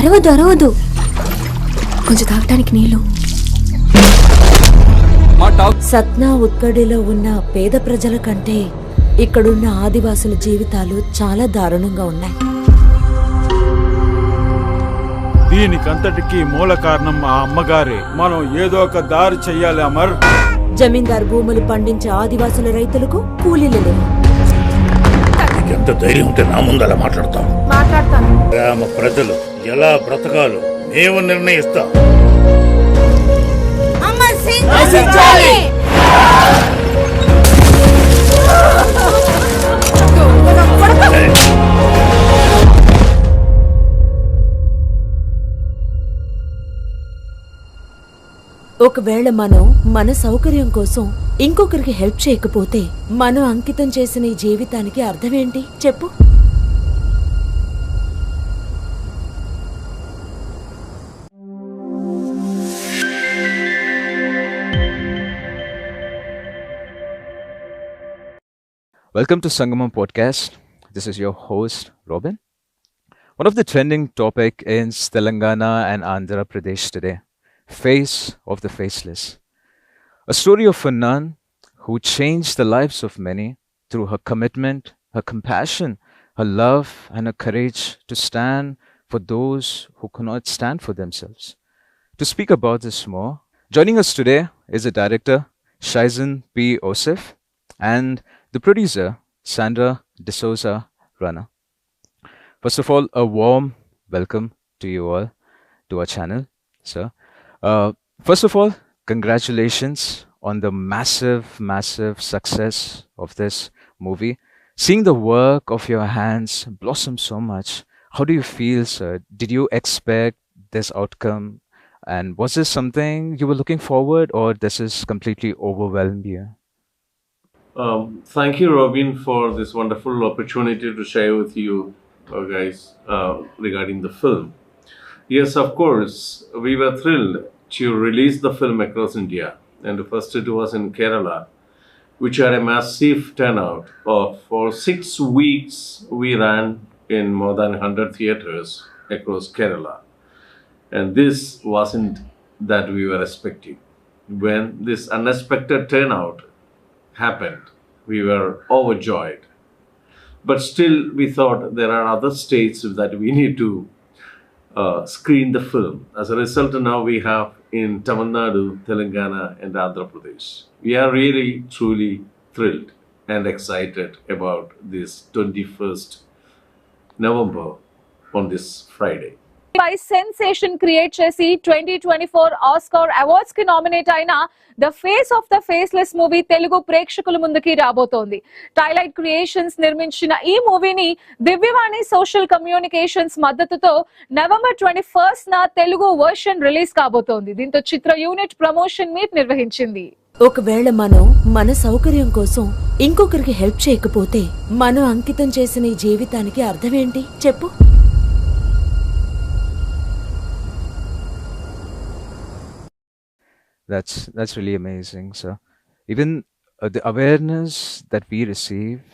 అరవదు కొంచెం తాగటానికి నీళ్ళు. సత్నా ఉత్కడిలో ఉన్న పేద ప్రజల కంటే ఇక్కడున్న ఆదివాసుల జీవితాలు చాలా దారుణంగా ఉన్నాయి. దీనికంతటికీ మూల కారణం మా అమ్మగారే. మనం ఏదో ఒక దారి చెయ్యాలి అమర్. జమీందార్ భూములు పండించే ఆదివాసుల రైతులకు కూలీలు లేవు. ఎంత ధైర్యం ఉంటే నా ముందు అలా మాట్లాడతాను. గ్రామ ప్రజలు ఎలా బ్రతకాలో మేము నిర్ణయిస్తాం. ఒకవేళ మనం మన సౌకర్యం కోసం ఇంకొకరికి హెల్ప్ చేయకపోతే మనం అంకితం చేసిన ఈ జీవితానికి అర్థమేంటి చెప్పు? Welcome to Sangamam Podcast. This is your host, Robin. One of the trending topic in Telangana and Andhra Pradesh today, Face of the Faceless. A story of a nun who changed the lives of many through her commitment, her compassion, her love, and her courage to stand for those who cannot stand for themselves. To speak about this more, joining us today is the director, Shaison P. Ouseph, and the producer, Sandra de Souza Runner. First of all, a warm welcome to you all to our channel, sir. First of all, congratulations on the massive success of this movie. Seeing the work of your hands blossom so much, how do you feel, sir? Did you expect this outcome? And was this something you were looking forward, or this is completely overwhelmed you? Thank you, Robin, for this wonderful opportunity to share with you guys regarding the film. Yes, of course, we were thrilled to release the film across India. And first it was in Kerala, which had a massive turnout. For 6 weeks, we ran in more than 100 theaters across Kerala. And this wasn't that we were expecting. When this unexpected turnout happened, we were overjoyed. But still, we thought there are other states that we need to screen the film. As a result, now we have in Tamil Nadu, Telangana, and Andhra Pradesh. We are really, truly thrilled and excited about this 21st November on this Friday. By sensation create chesi 2024 Oscar Awards ki nominate aina The Face of the Faceless movie Telugu ప్రేక్షకుల ముందుకి రాబోతోంది. Twilight Creations నిర్మించిన ఈ మూవీని దివ్యవాణి social communications మద్దతుతో November 21st న Telugu version release కాబోతోంది. దీంతో చిత్ర యూనిట్ ప్రమోషన్ మీట్ నిర్వహించింది. ఒకవేళ మనం మన సౌకర్యం కోసం ఇంకొకరికి హెల్ప్ చేయకపోతే మనం అంకితం చేసిన ఈ జీవితానికి అర్థమేంటి చెప్పు? That's really amazing, sir. Even the awareness that we received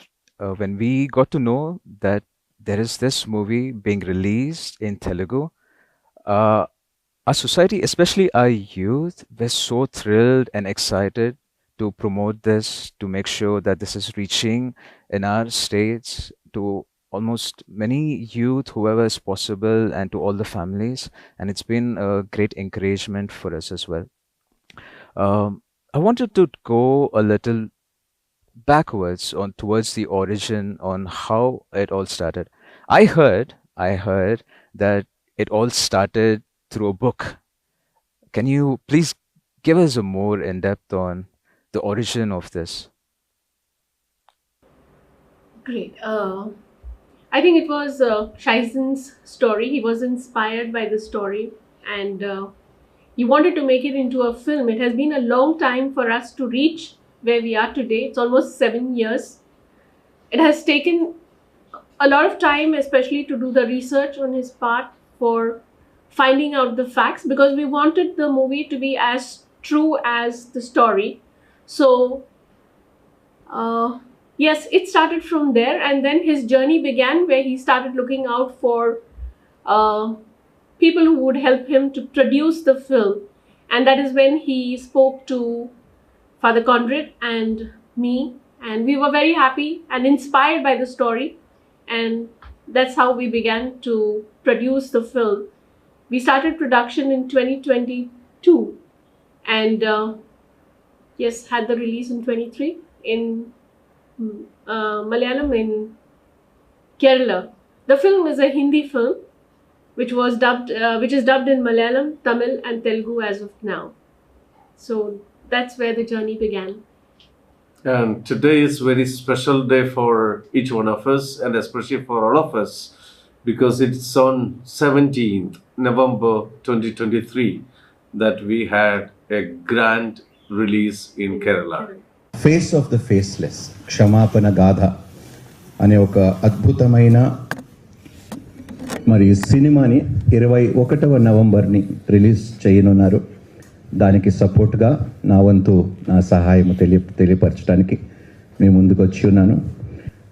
when we got to know that there is this movie being released in Telugu, our society, especially our youth, were so thrilled and excited to promote this, to make sure that this is reaching in our states to almost many youth, whoever is possible, and to all the families. And it's been a great encouragement for us as well. I wanted to go a little backwards towards the origin on how it all started. I heard that it all started through a book. Can you please give us a more in-depth on the origin of this? Great. I think it was Shaison's story. He was inspired by the story and he wanted to make it into a film. It has been a long time for us to reach where we are today. It's almost 7 years. It has taken a lot of time, especially to do the research on his part for finding out the facts, because we wanted the movie to be as true as the story. So yes, it started from there, and then his journey began where he started looking out for people who would help him to produce the film. And that is when he spoke to Father Conrad and me, and we were very happy and inspired by the story. And that's how we began to produce the film. We started production in 2022 and yes, had the release in 23 in Malayalam, in Kerala. The film is a Hindi film which is dubbed in Malayalam, Tamil and Telugu as of now. So that's where the journey began. And today is very special day for each one of us, and especially for all of us, because it's on 17th November 2023 that we had a grand release in Kerala. Face of the faceless క్షమాపణ గాథ అనే ఒక అద్భుతమైన మరి సినిమాని 21వ నవంబర్ని release చేయనున్నారు. దానికి సపోర్ట్గా నా వంతు నా సహాయం తెలియపరచడానికి మేము ముందుకు వచ్చి ఉన్నాను.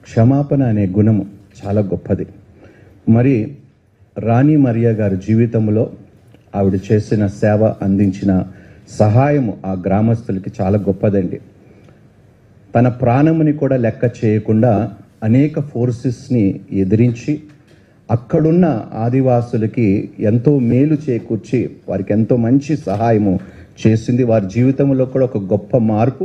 క్షమాపణ అనే గుణము చాలా గొప్పది. మరి రాణి మరియా గారి జీవితంలో ఆవిడ చేసిన సేవ, అందించిన సహాయము ఆ గ్రామస్తులకి చాలా గొప్పదండి. తన ప్రాణముని కూడా లెక్క చేయకుండా అనేక ఫోర్సెస్ని ఎదిరించి అక్కడున్న ఆదివాసులకి ఎంతో మేలు చేకూర్చి వారికి ఎంతో మంచి సహాయము చేసింది. వారి జీవితంలో కూడా ఒక గొప్ప మార్పు,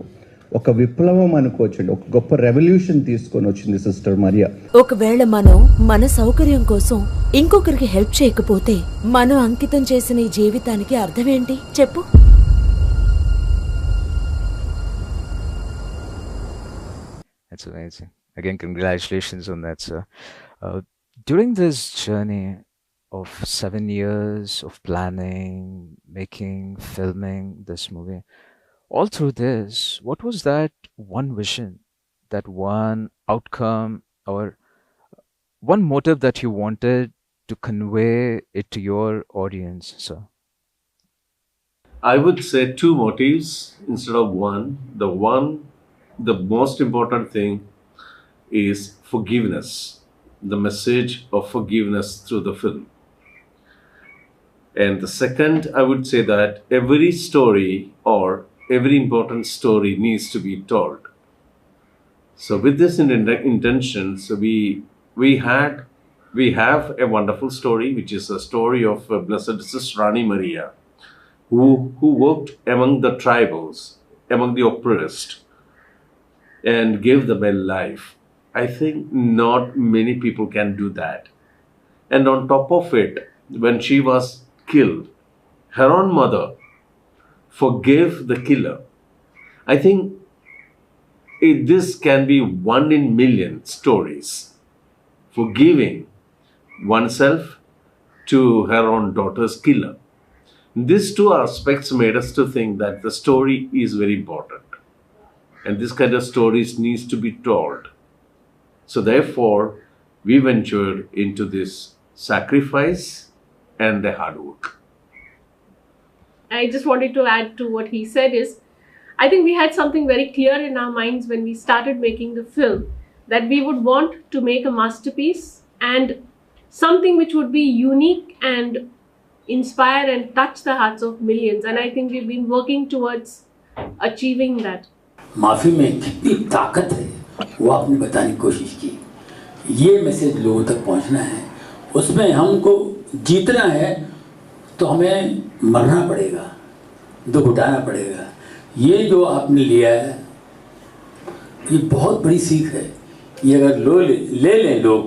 ఒక విప్లవం అనుకోవచ్చండి, ఒక గొప్ప రెవల్యూషన్ తీసుకొని వచ్చింది సిస్టర్ మరియా. ఒకవేళ మనం మన సౌకర్యం కోసం ఇంకొకరికి హెల్ప్ చేయకపోతే మనం అంకితం చేసిన ఈ జీవితానికి అర్థమేంటి చెప్పు? That's amazing. Again, congratulations on that, sir. During this journey of 7 years of planning, making, filming this movie, all through this, what was that one vision, that one outcome, or one motive that you wanted to convey it to your audience, sir? I would say two motives instead of one. The most important thing is forgiveness, the message of forgiveness through the film. And the second, I would say that every story or every important story needs to be told. So with this intention, so we have a wonderful story, which is a story of Blessed Sister Rani Maria, who worked among the tribals, among the oppressed, and gave them a life. I think not many people can do that. And on top of it, when she was killed, her own mother forgave the killer. I think this can be 1 in million stories. Forgiving oneself to her own daughter's killer. These two aspects made us to think that the story is very important. And this kind of stories needs to be told. So therefore, we ventured into this sacrifice and the hard work. I just wanted to add to what he said is, I think we had something very clear in our minds when we started making the film, that we would want to make a masterpiece and something which would be unique and inspire and touch the hearts of millions. And I think we've been working towards achieving that. माफ़ी में कितनी ताकत है वो आपने बताने की कोशिश की. ये मैसेज लोगों तक पहुंचना है, उसमें हमको जीतना है तो हमें मरना पड़ेगा, दुख उठाना पड़ेगा. ये जो आपने लिया है ये बहुत बड़ी सीख है. ये अगर ले लें लोग,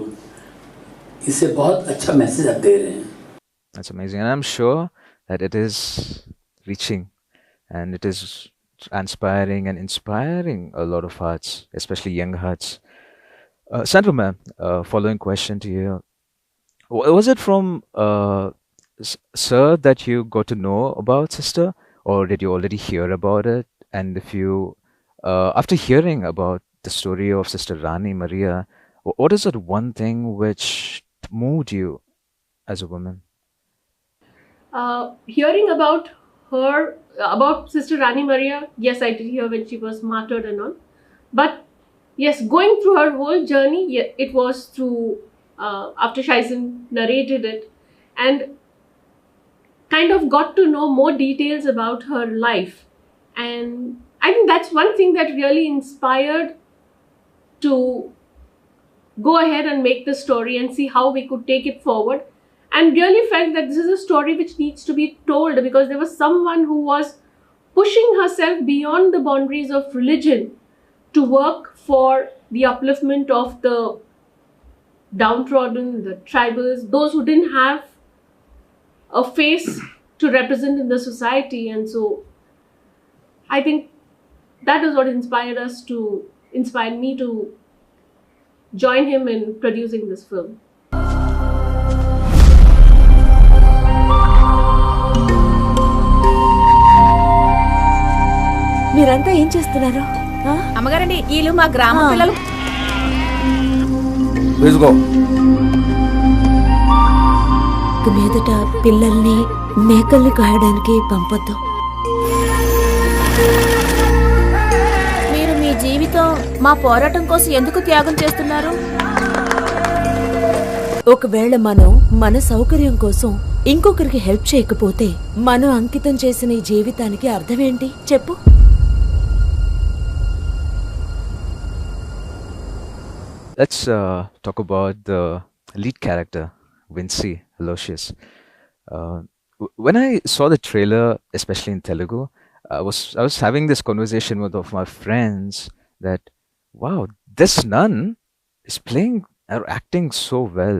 इससे बहुत अच्छा मैसेज आप दे रहे हैं. That's amazing, and I'm sure that it is reaching and it is inspiring and inspiring a lot of hearts, especially young hearts. Sandra ma'am, following question to you. Was it from sir that you got to know about sister, or did you already hear about it? And if you, after hearing about the story of Sister Rani Maria, what is that one thing which moved you as a woman? Hearing about her, about Sister Rani Maria, yes, I did hear when she was martyred and all. But yes, going through her whole journey, it was through, after Shaison narrated it. And kind of got to know more details about her life. And I think that's one thing that really inspired to go ahead and make the story and see how we could take it forward, and really felt that this is a story which needs to be told, because there was someone who was pushing herself beyond the boundaries of religion to work for the upliftment of the downtrodden, the tribals, those who didn't have a face to represent in the society. And so I think that is what inspired me to join him in producing this film. మీరంతా ఏం చేస్తున్నారు? అమ్మగారండి, వీళ్ళు మా గ్రామ పిల్లలు. మీదట పిల్లల్ని మేకల్ని కాయడానికి పంపొద్దు. మీరు మీ జీవితం మా పోరాటం కోసం ఎందుకు త్యాగం చేస్తున్నారు? ఒకవేళ మనం మన సౌకర్యం కోసం ఇంకొకరికి హెల్ప్ చేయకపోతే మనం అంకితం చేసిన ఈ జీవితానికి అర్థమేంటి చెప్పు? Let's talk about the lead character, Vincy Aloysius. When I saw the trailer, especially in Telugu, I was having this conversation with of my friends that, wow, this nun is playing or acting so well,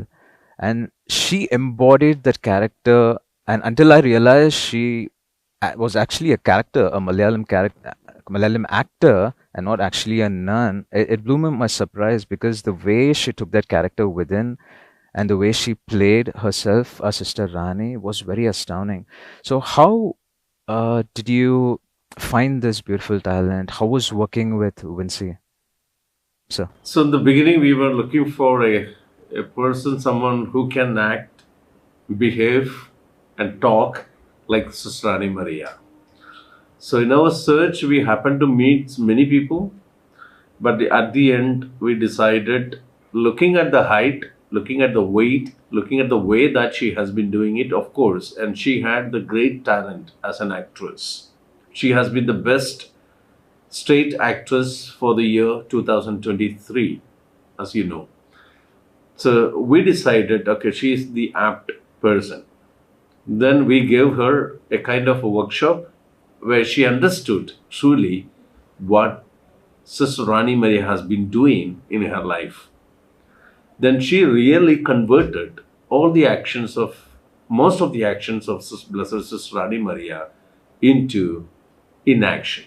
and she embodied that character. And until I realized she was actually a character, a Malayalam actor, and not actually a nun, it blew me my surprise, because the way she took that character within and the way she played herself, our sister Rani, was very astounding. So how did you find this beautiful talent? How was working with Vincy? So in the beginning, we were looking for a person, someone who can act, behave, and talk like Sister Rani Maria. So in our search, we happened to meet many people, but at the end, we decided, looking at the height, looking at the weight, looking at the way that she has been doing it, of course, and she had the great talent as an actress. She has been the best straight actress for the year 2023, as you know. So we decided, okay, she is the apt person. Then we gave her a kind of a workshop where she understood truly what Sister Rani Maria has been doing in her life. Then she really converted most of the actions of Blessed Sister Rani Maria into inaction.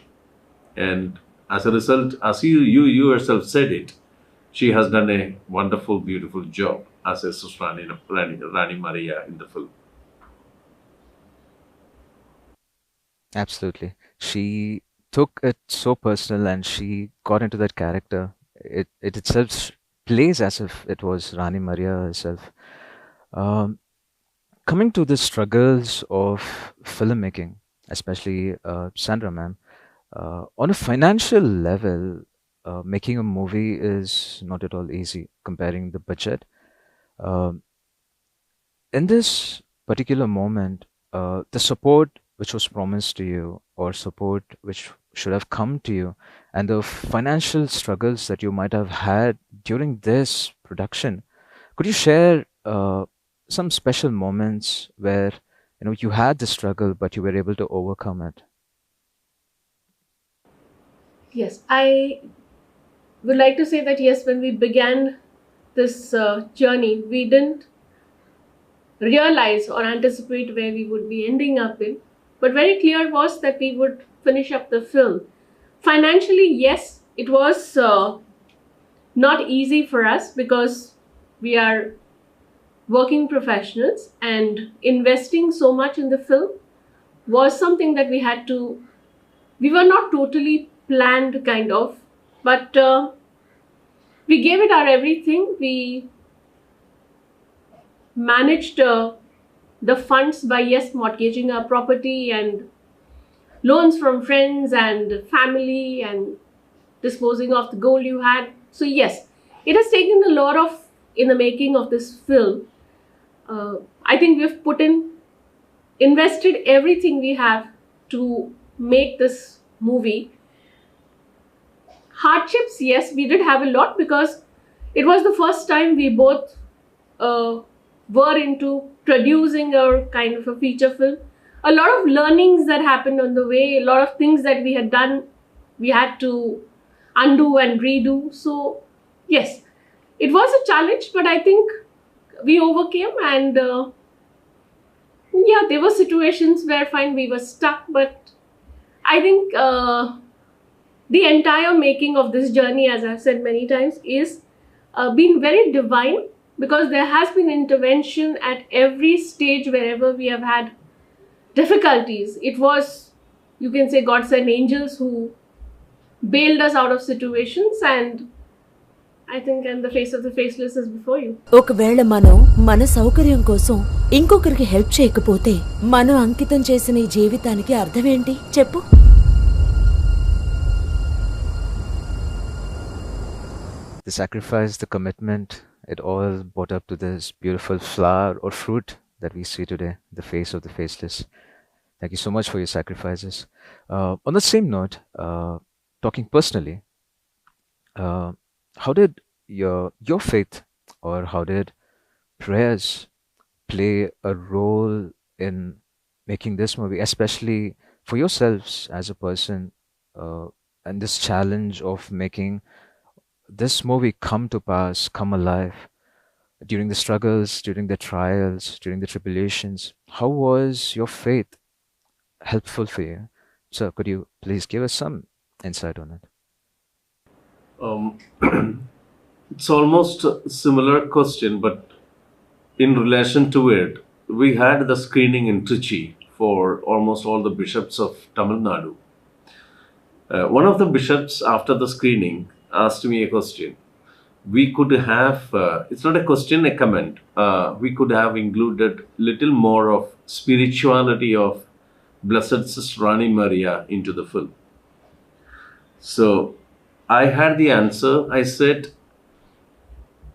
And as a result, as you yourself said it, she has done a wonderful, beautiful job as a Sister Rani Maria in the film. Absolutely. She took it so personal and she got into that character. It itself plays as if it was Rani Maria herself. Coming to the struggles of filmmaking, especially Sandra ma'am, on a financial level, making a movie is not at all easy, comparing the budget. In this particular moment, the support which was promised to you, or support which should have come to you, and the financial struggles that you might have had during this production, could you share some special moments where you had the struggle but you were able to overcome it? Yes, I would like to say that yes, when we began this journey, we didn't realize or anticipate where we would be ending up in, but very clear was that we would finish up the film. Financially, yes, it was not easy for us, because we are working professionals, and investing so much in the film was something that we were not totally planned, kind of, but we gave it our everything. We managed the funds by, yes, mortgaging our property and loans from friends and family, and disposing of the gold you had. So yes, it has taken a lot in the making of this film. I think we've put in invested everything we have to make this movie. Hardships, yes, we did have a lot because it was the first time we both were into producing a kind of a feature film. A lot of learnings that happened on the way, a lot of things that we had done, we had to undo and redo. So, yes, it was a challenge, but I think we overcame. And yeah, there were situations where fine we were stuck, but I think the entire making of this journey, as I've said many times, is been very divine, because there has been intervention at every stage wherever we have had difficulties. It was, you can say, God sent angels who bailed us out of situations, and I think, and the face of the faceless is before you. ఒకవేళ మనం మన సౌకర్యం కోసం ఇంకొకరికి help చేయకపోతే మనం అంకితం చేసిన ఈ జీవితానికి అర్థమేంటి చెప్పు? The sacrifice, the commitment, it all brought up to this beautiful flower or fruit that we see today, the face of the faceless. Thank you so much for your sacrifices. On the same note, talking personally, how did your faith or how did prayers play a role in making this movie, especially for yourselves as a person, and this challenge of making this movie come to pass, come alive, during the struggles, during the trials, during the tribulations? How was your faith helpful for you? So could you please give us some insight on it? It's almost a similar question, but in relation to it, we had the screening in Trichy for almost all the bishops of Tamil Nadu. One of the bishops, after the screening, asked me a question. We could have, it's not a question, a comment. We could have included little more of spirituality of Blessed Sister Rani Maria into the film. So I had the answer. I said,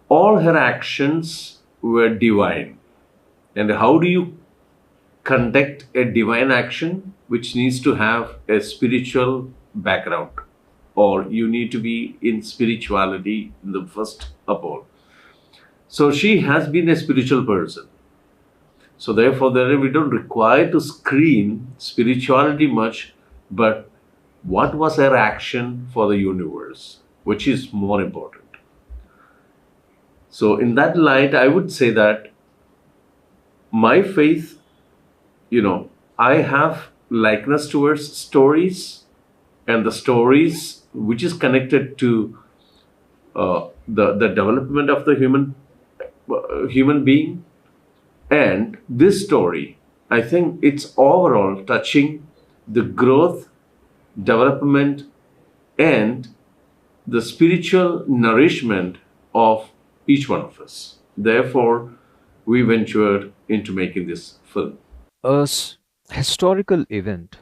all her actions were divine. And how do you conduct a divine action which needs to have a spiritual background? Or you need to be in spirituality in the first of all. So she has been a spiritual person. So therefore, we don't require to screen spirituality much, but what was her action for the universe, which is more important. So in that light, I would say that my faith, I have likeness towards stories, and the stories which is connected to the development of the human being. And this story, I think it's overall touching the growth, development, and the spiritual nourishment of each one of us. Therefore, we ventured into making this film. A historical event,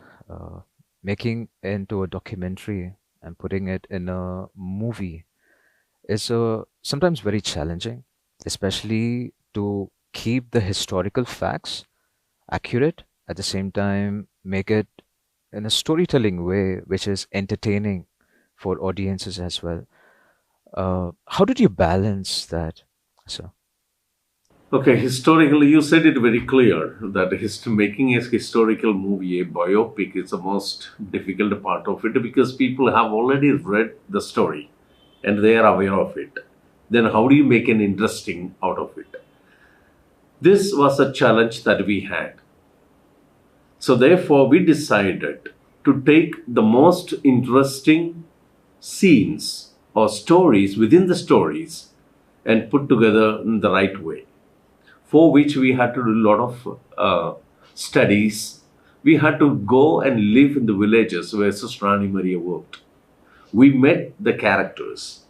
making into a documentary and putting it in a movie is sometimes very challenging, especially to keep the historical facts accurate, at the same time make it in a storytelling way which is entertaining for audiences as well. How did you balance that, sir? Okay, historically, you said it very clear that making a historical movie, a biopic, is the most difficult part of it, because people have already read the story and they are aware of it. Then how do you make an interesting out of it? This was a challenge that we had. So therefore, we decided to take the most interesting scenes or stories within the stories and put together in the right way, for which we had to do a lot of studies. We had to go and live in the villages where Sister Rani Maria worked. We met the characters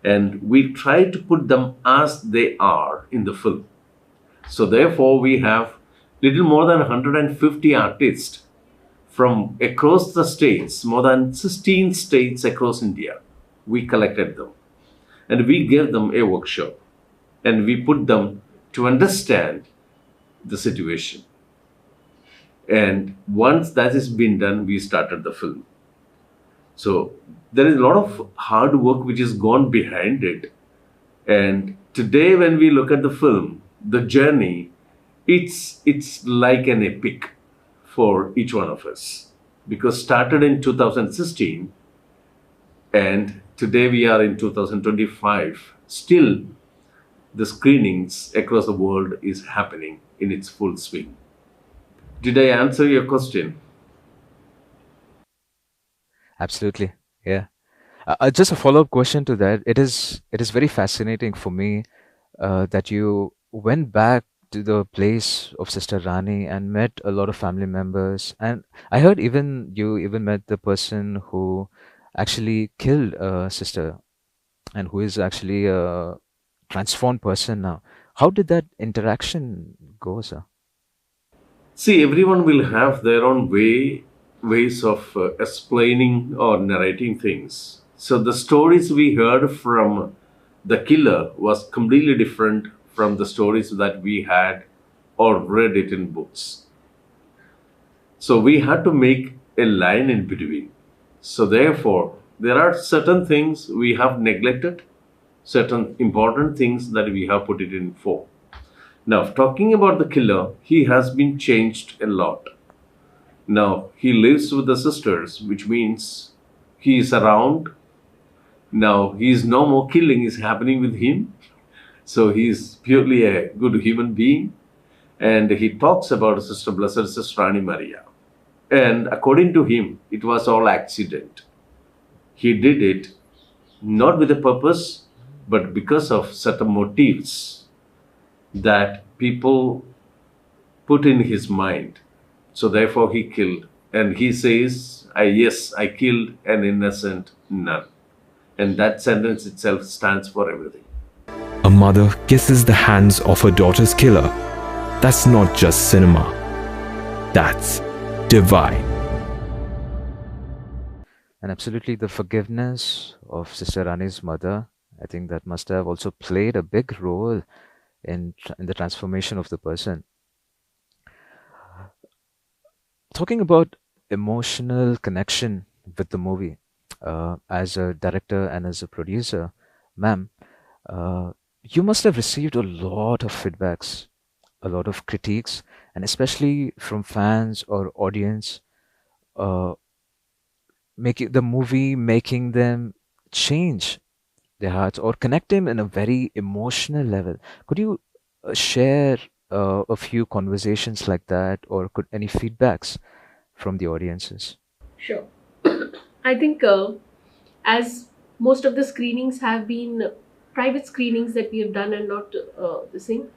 and we tried to put them as they are in the film. So therefore, we have little more than 150 artists from across the states, more than 16 states across India. We collected them and we gave them a workshop and we put them to understand the situation. And once that has been done, we started the film. So there is a lot of hard work which has gone behind it. And today, when we look at the film, the journey, it's like an epic for each one of us, because started in 2016 and today we are in 2025. Still, the screenings across the world is happening in its full swing. Did I answer your question? Absolutely. Yeah. Just a follow-up question to that. It is very fascinating for me that you went back to the place of Sister Rani and met a lot of family members, and I heard you even met the person who actually killed Sister, and who is actually a transformed person now. How did that interaction go, sir? See, everyone will have their own ways of explaining or narrating things. So the stories we heard from the killer was completely different from the stories that we had or read it in books. So we had to make a line in between. So therefore, there are certain things we have neglected, certain important things that we have put it in for. Now, talking about the killer, he has been changed a lot. Now, he lives with the sisters, which means he is around. Now, he is no more killing is happening with him. So, he is purely a good human being. And he talks about Sister Blessed Sister Rani Maria. And according to him, it was all accident. He did it not with a purpose, but because of certain motives that people put in his mind. So therefore he killed. And he says, yes, I killed an innocent nun. And that sentence itself stands for everything. A mother kisses the hands of her daughter's killer. That's not just cinema. That's divine. And absolutely, the forgiveness of Sister Rani's mother, I think that must have also played a big role in the transformation of the person. Talking about emotional connection with the movie, as a director and as a producer, ma'am, you must have received a lot of feedbacks, a lot of critiques, and especially from fans or audience, making them change their hearts or connect them in a very emotional level. Could you share a few conversations like that, or could any feedbacks from the audiences? Sure. I think as most of the screenings have been private screenings that we have done and not the same,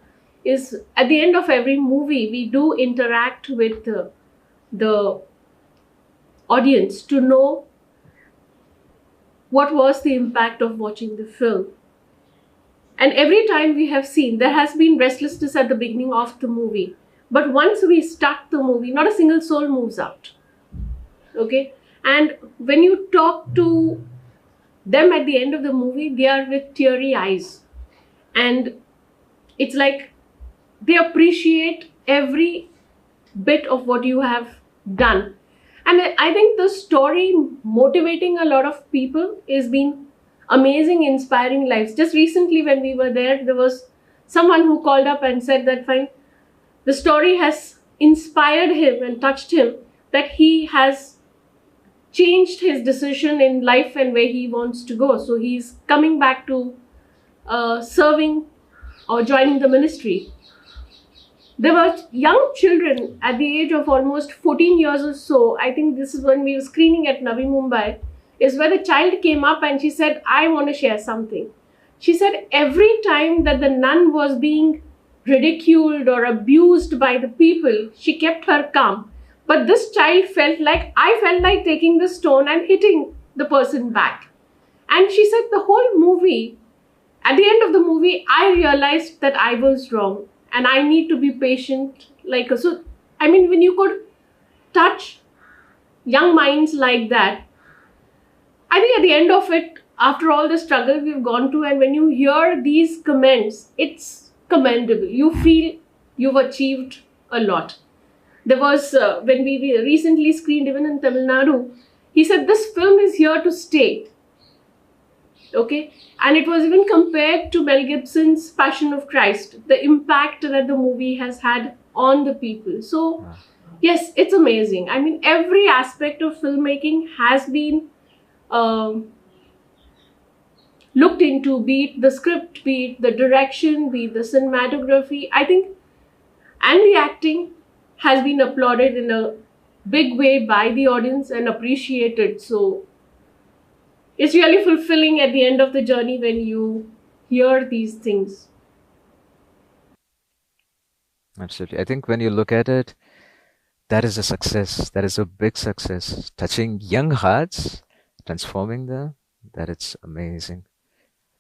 is at the end of every movie, we do interact with the audience to know what was the impact of watching the film. And every time we have seen, there has been restlessness at the beginning of the movie. But once we start the movie, not a single soul moves out. Okay? And when you talk to them at the end of the movie, they are with teary eyes. And it's like they appreciate every bit of what you have done. And I think the story motivating a lot of people is been amazing, inspiring lives. Just recently when we were there was someone who called up and said that fine, the story has inspired him and touched him, that he has changed his decision in life and where he wants to go. So he's coming back to serving or joining the ministry. There were young children at the age of almost 14 years or so. I think this is when we were screening at Navi Mumbai, is where the child came up and she said, I want to share something. She said every time that the nun was being ridiculed or abused by the people, she kept her calm. But this child I felt like taking the stone and hitting the person back. And she said the whole movie, at the end of the movie, I realized that I was wrong. And I need to be patient. So, I mean, when you could touch young minds like that, I think at the end of it, after all the struggle we've gone to, and when you hear these comments, it's commendable. You feel you've achieved a lot. There was, when we recently screened even in Tamil Nadu, he said this film is here to stay. Okay, and it was even compared to Mel Gibson's Passion of Christ, the impact that the movie has had on the people. So yes, it's amazing. I mean, every aspect of filmmaking has been looked into, be it the script, be it the direction, be it the cinematography, I think, and the acting has been applauded in a big way by the audience and appreciated. So it's really fulfilling at the end of the journey when you hear these things. Absolutely. I think when you look at it, that is a success. That is a big success. Touching young hearts, transforming them, that it's amazing.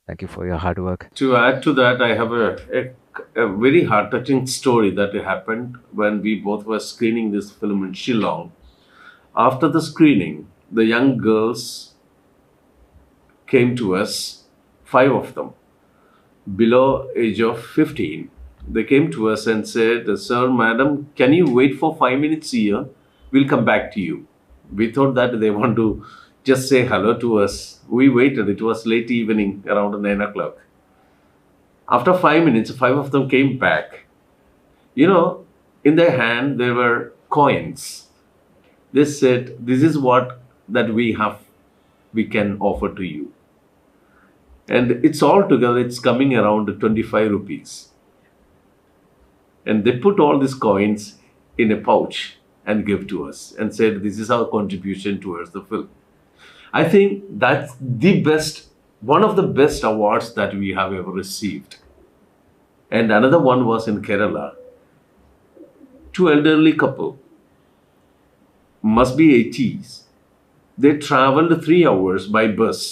Thank you for your hard work. To add to that, I have a very heart-touching story that happened when we both were screening this film in Shillong. After the screening, the young girls came to us, 5 of them, below age of 15. They came to us and said, "Sir, madam, can you wait for 5 minutes here? We'll come back to you." We thought that they want to just say hello to us. We waited. It was late evening, around 9 o'clock. After 5 minutes, 5 of them came back. You know, in their hand, there were coins. They said, "This is what that we have, we can offer to you." And it's all together, it's coming around 25 rupees. And they put all these coins in a pouch and gave to us and said, "This is our contribution towards the film." I think that's the best, one of the best awards that we have ever received. And another one was in Kerala. 2 elderly couple, must be 80s. They traveled 3 hours by bus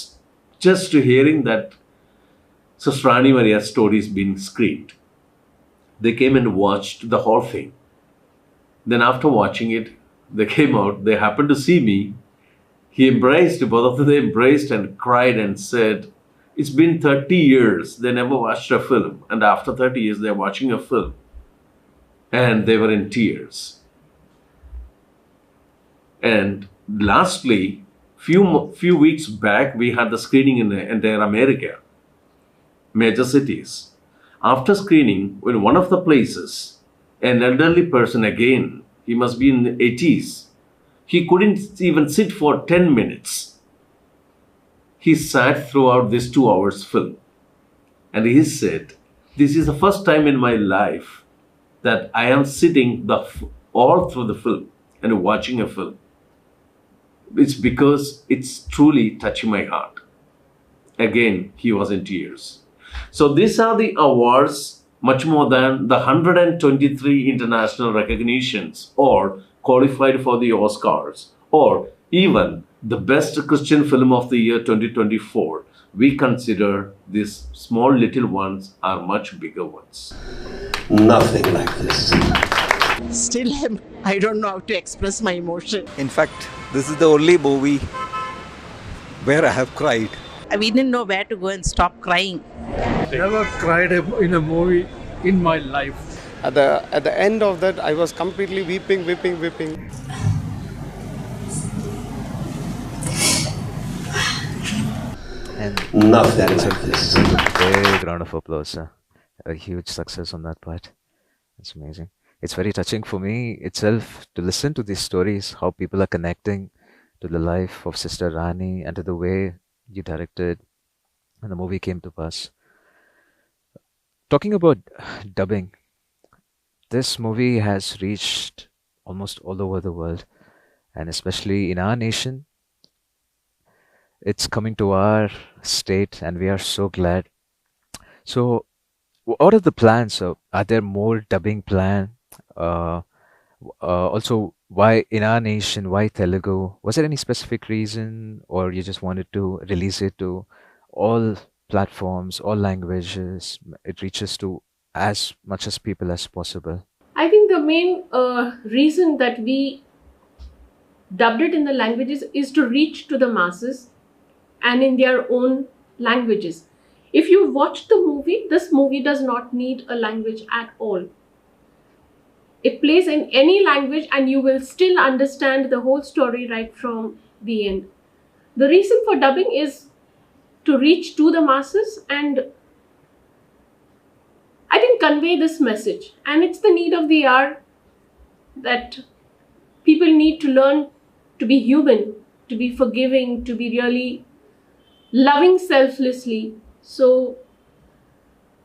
just to hearing that Sister Rani Maria's story is being screened. They came and watched the whole thing. Then after watching it, they came out, they happened to see me. He embraced, both of them embraced and cried and said, it's been 30 years, they never watched a film. And after 30 years, they're watching a film. And they were in tears. And lastly, few weeks back, we had the screening in the entire America, major cities. After screening, in one of the places, an elderly person, again, he must be in the 80s, he couldn't even sit for 10 minutes. He sat throughout this 2 hours film. And he said, "This is the first time in my life that I am sitting all through the film and watching a film. It's because it's truly touching my heart." Again, he was in tears. So these are the awards, much more than the 123 international recognitions or qualified for the Oscars, or even the best Christian film of the year 2024. We consider these small little ones are much bigger ones. Nothing like this. Still, I don't know how to express my emotion. In fact, this is the only movie where I have cried. We didn't know where to go and stop crying. Never cried in a movie in my life. At the end of that, I was completely weeping. And nothing that is like this. a big round of applause, sir. A huge success on that part. It's amazing. It's very touching for me itself to listen to these stories, how people are connecting to the life of Sister Rani and to the way you directed and the movie came to pass. Talking about dubbing, this movie has reached almost all over the world, and especially in our nation. It's coming to our state, and we are so glad. So, what are the plans? So, are there more dubbing plans? Also, why in our nation? Why Telugu? Was there any specific reason, or you just wanted to release it to all platforms, all languages? It reaches to as much as people as possible. I think the main reason that we dubbed it in the languages is to reach to the masses and in their own languages. If you watch the movie, this movie does not need a language at all. It plays in any language and you will still understand the whole story right from the end. The reason for dubbing is to reach to the masses and I think convey this message. And it's the need of the hour that people need to learn to be human, to be forgiving, to be really loving selflessly. So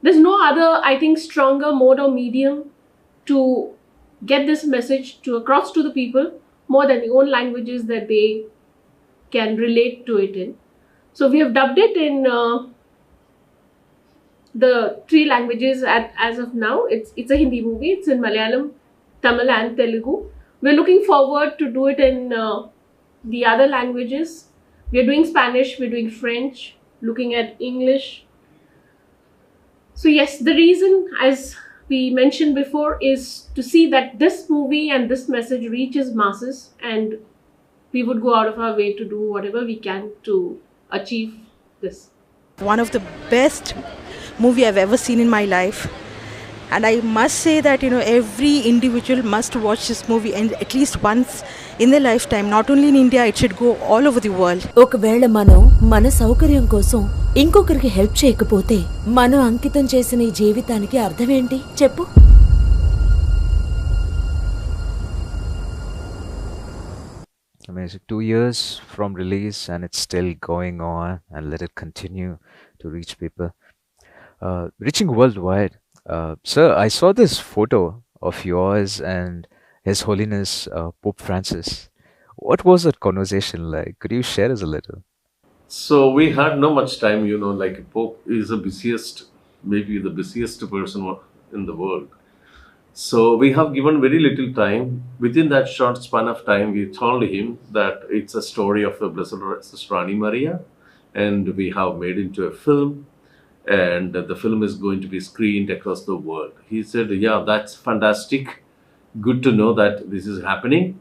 there's no other, I think, stronger mode or medium to get this message to across to the people more than the own languages that they can relate to it in. So we have dubbed it in the 3 languages as of now. It's a Hindi movie. It's in Malayalam, Tamil and Telugu. We're looking forward to do it in the other languages. We're doing Spanish, we're doing French, looking at English. So yes, the reason, as we mentioned before, is to see that this movie and this message reaches masses, and we would go out of our way to do whatever we can to achieve this. One of the best movie I've ever seen in my life. And I must say that, every individual must watch this movie and at least once in their lifetime. Not only in India, it should go all over the world. ఒకవేళ మనం మన సౌకర్యం కోసం ఇంకొకరికి help చేయకపోతే మనం అంకితం చేసిన ఈ జీవితానికి అర్థం ఏంటి చెప్పు? Amazing. 2 years from release and it's still going on, and let it continue to reach people. Reaching worldwide. Sir, I saw this photo of yours and His Holiness Pope Francis. What was that conversation like? Could you share us a little? So we had no much time, like Pope is the busiest, maybe the busiest person in the world. So we have given very little time. Within that short span of time, we told him that it's a story of the Blessed Sister Rani Maria, and we have made into a film, and the film is going to be screened across the world. He said, yeah, that's fantastic. Good to know that this is happening.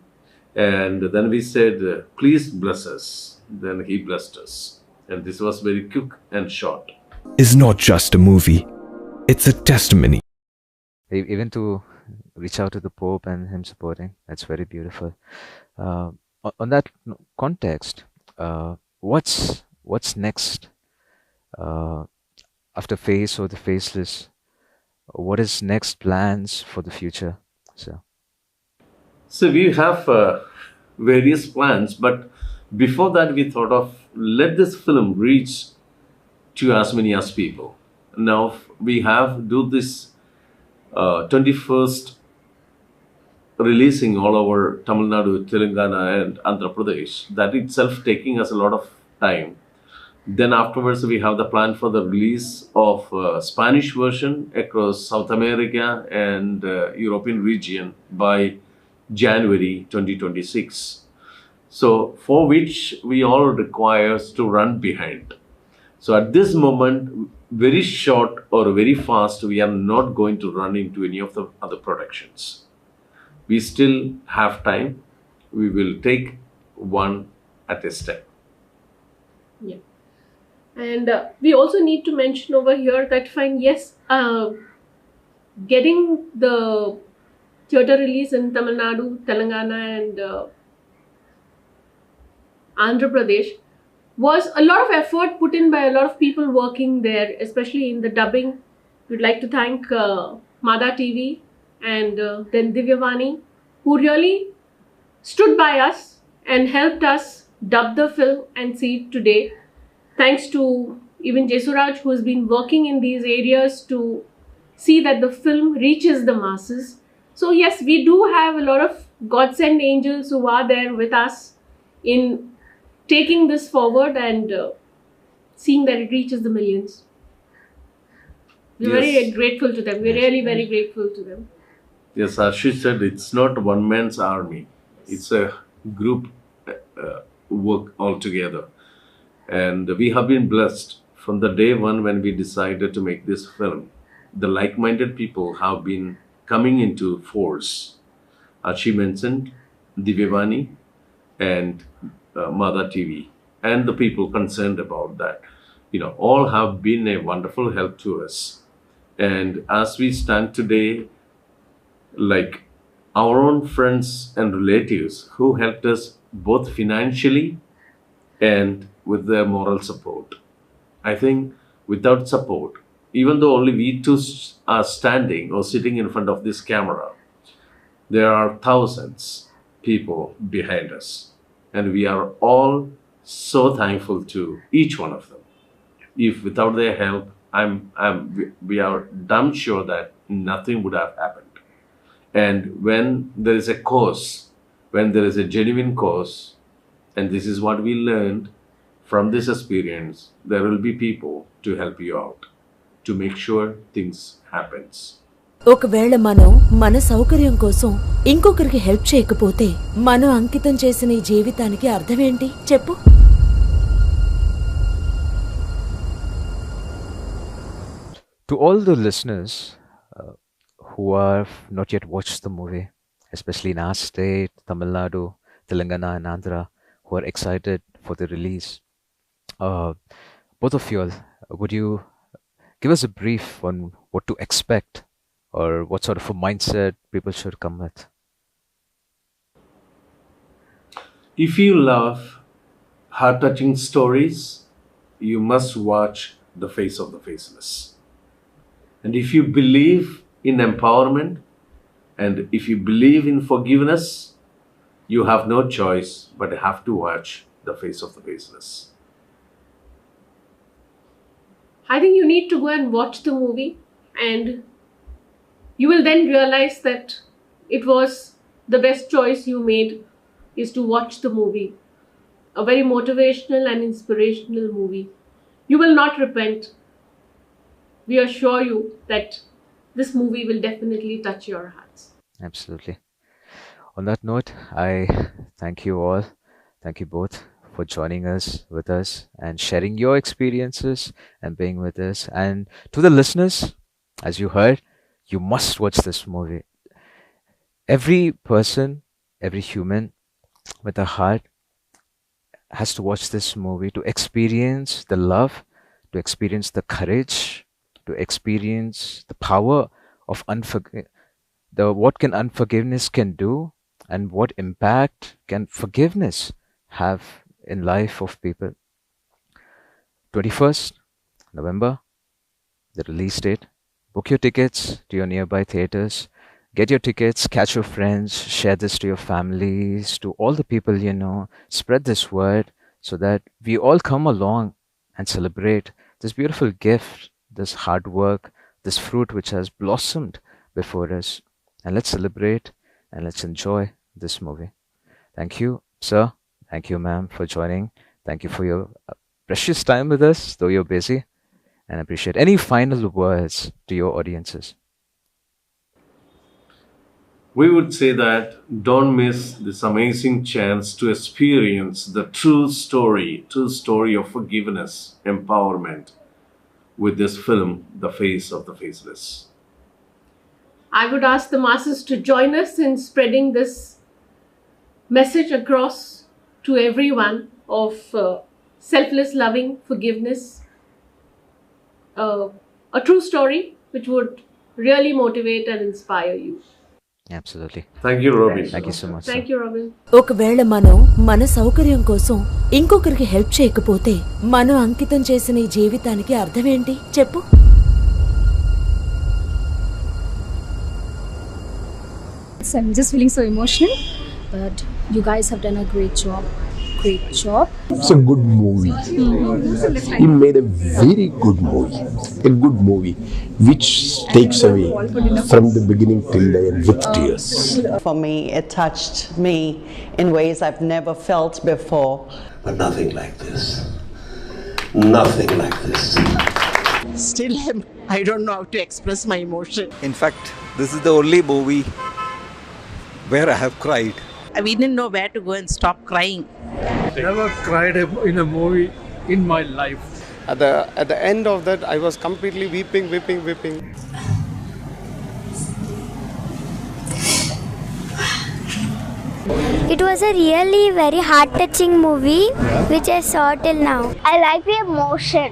And then we said, please bless us. Then he blessed us. And this was very quick and short. Is not just a movie, it's a testimony. Even to reach out to the Pope and him supporting, that's very beautiful. On that context, what's next after Face or the Faceless? What is next plans for the future? So we have various plans, but before that we thought of let this film reach to as many as people. Now we have do this 21st releasing all over Tamil Nadu, Telangana and Andhra Pradesh. That itself taking us a lot of time. Then afterwards we have the plan for the release of Spanish version across South America and European region by January 2026. So for which we all requires to run behind. So at this moment, very short or very fast, we are not going to run into any of the other productions. We still have time. We will take one at a step. Yeah. And we also need to mention over here that fine, yes, getting the theatre release in Tamil Nadu, Telangana and Andhra Pradesh was a lot of effort put in by a lot of people working there, especially in the dubbing. We'd like to thank Mada TV and then Divyavani, who really stood by us and helped us dub the film and see it today. Thanks to even Jesuraj, who has been working in these areas to see that the film reaches the masses. So yes, we do have a lot of godsend angels who are there with us in taking this forward and seeing that it reaches the millions. We're very grateful to them. We're really very grateful to them. Yes, as she said, it's not one man's army. It's a group work altogether. And we have been blessed from the day one when we decided to make this film. The like-minded people have been coming into force. As she mentioned, Divyavani and Mada TV and the people concerned about that, all have been a wonderful help to us. And as we stand today, like our own friends and relatives who helped us both financially and with their moral support. I think without support, even though only we two are standing or sitting in front of this camera, there are thousands people behind us, and we are all so thankful to each one of them. If without their help, we are damn sure that nothing would have happened. And when there is a cause, when there is a genuine cause, and this is what we learned from this experience, there will be people to help you out, to make sure things happens. ఒకవేళ మనం మన సౌకర్యం కోసం ఇంకొకరికి help చేయకపోతే మనం అంకితం చేసిన ఈ జీవితానికి అర్థమేంటి చెప్పు. To all the listeners who have not yet watched the movie, especially in our state, Tamil Nadu, Telangana and Andhra, who are excited for the release, both of you all, would you give us a brief on what to expect or what sort of a mindset people should come with? If you love heart-touching stories, you must watch The Face of the Faceless. And if you believe in empowerment and if you believe in forgiveness, you have no choice but have to watch The Face of the Faceless. I think you need to go and watch the movie, and you will then realize that it was the best choice you made is to watch the movie. A very motivational and inspirational movie. You will not repent. We assure you that this movie will definitely touch your hearts. Absolutely. On that note, I thank you all. Thank you both for joining us, with us, and sharing your experiences and being with us. And to the listeners, as you heard, you must watch this movie. Every person, every human with a heart has to watch this movie to experience the love, to experience the courage, to experience the power of what can unforgiveness can do, and what impact can forgiveness have in life of people. 21st November, the release date. Book your tickets to your nearby theaters. Get your tickets, catch your friends, share this to your families, to all the people you know. Spread this word so that we all come along and celebrate this beautiful gift, this hard work, this fruit which has blossomed before us. And let's celebrate and let's enjoy this movie. Thank you, sir. Thank you, ma'am, for joining. Thank you for your precious time with us, though you're busy. And I appreciate any final words to your audiences. We would say that don't miss this amazing chance to experience the true story of forgiveness, empowerment with this film, The Face of the Faceless. I would ask the masses to join us in spreading this message across to everyone of selfless loving forgiveness, a true story which would really motivate and inspire you. Absolutely. Thank you, Robin. Thank you so much. Thank you, Robin. ఒకవేళ మనం మన సౌకర్యం కోసం ఇంకొకరికి help చేయకపోతే మనం అంకితం చేసిన ఈ జీవితానికి అర్థమేంటి చెప్పు. I'm just feeling so emotional, but you guys have done a great job. Great job. It's a good movie. He made a very good movie. A good movie which takes away from the beginning till the end with tears. For me, it touched me in ways I've never felt before. But nothing like this. Nothing like this. Still, I don't know how to express my emotion. In fact, this is the only movie where I have cried. We didn't know where to go and stop crying. Never cried in a movie in my life. At the end of that, I was completely weeping. It was a really very heart-touching movie which I saw till now. I like the emotion.